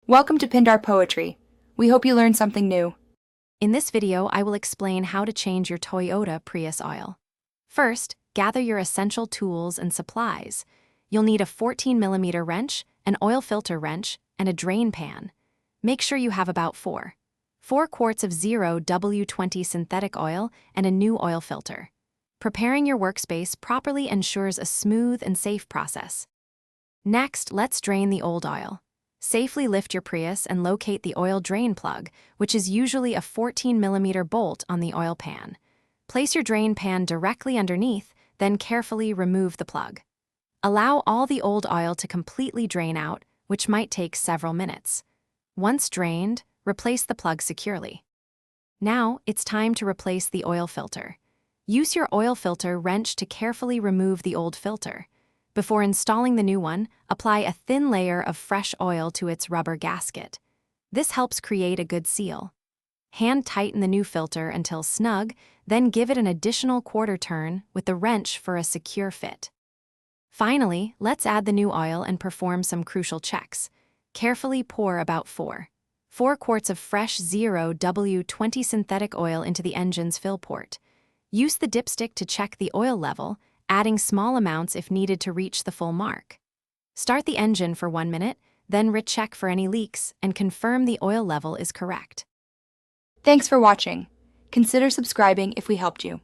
Welcome to Pindar Poetry. We hope you learned something new. In this video, I will explain how to change your Toyota Prius oil. First, gather your essential tools and supplies. You'll need a 14mm wrench, an oil filter wrench, and a drain pan. Make sure you have about 4 quarts of 0W20 synthetic oil and a new oil filter. Preparing your workspace properly ensures a smooth and safe process. Next, let's drain the old oil. Safely lift your Prius and locate the oil drain plug, which is usually a 14mm bolt on the oil pan. Place your drain pan directly underneath, then carefully remove the plug. Allow all the old oil to completely drain out, which might take several minutes. Once drained, replace the plug securely. Now, it's time to replace the oil filter. Use your oil filter wrench to carefully remove the old filter. Before installing the new one, apply a thin layer of fresh oil to its rubber gasket. This helps create a good seal. Hand tighten the new filter until snug, then give it an additional quarter turn with the wrench for a secure fit. Finally, let's add the new oil and perform some crucial checks. Carefully pour about 4 quarts of fresh 0W20 synthetic oil into the engine's fill port. Use the dipstick to check the oil level, adding small amounts if needed to reach the full mark. Start the engine for 1 minute, then recheck for any leaks and confirm the oil level is correct. Thanks for watching. Consider subscribing if we helped you.